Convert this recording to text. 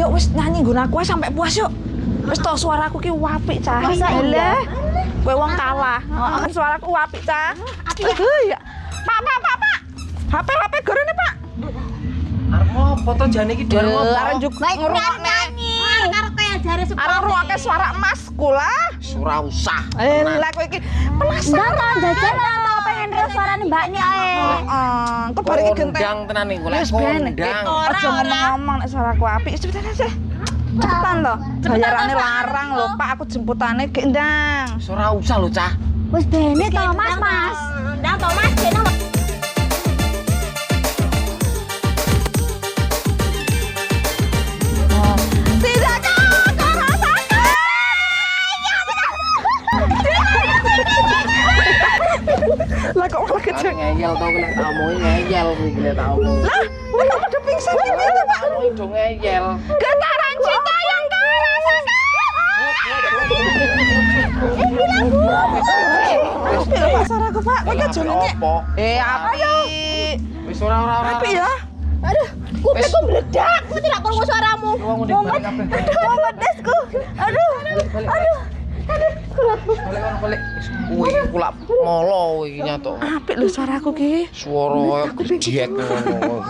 yuk wis nyanyi nggon aku ae sampai puas yuk. Wis to suaraku ki apik cah. Masa iya? Kowe wong kalah. Heeh, suaraku apik cah. Iya. Pak. HP gorene, Pak. Arep foto jane iki dhewe apa? Arep juk ngrungokne. Karo kaya jare sepatu. Arep ngrungokne suara emasku lah. Ora usah. Lah kowe iki penasaran Jajan ta pengen ro suarane Mbak Ni ae. Heeh, kok bar iki genteng. Kondang tenan iki golek Wis ben. kondang. Aja ngomong-ngomong nek suaraku apik. Cepetan aja. Cepetan to. Bayarane larang lho, Pak. Aku jemputane gendang. Ora usah lho, Cah. Wis bene to Mas. Ndang to Mas, jeno. Tidak cocok rasaku. Lah kok malah kecil. Ngeyel to golek tamu ngeyel kuwi golek tamu. Lah, kok pada pingsan iki piye, Pak? Tamu do ngeyel. Getaran cinta yang kau rasakan. Apik lho Pak suaraku, Pak. Kowe aja ngenyek. Apik. Wis ora. Apik ya. Aduh, kupingku meledak. Aku tidak perlu suaramu. Wong udah balik kabeh. Aduh, pedesku. Aduh. Balik. Kuwi kula molo iki nyato. Apik lho suaraku ki. Swara koyo diek ngono.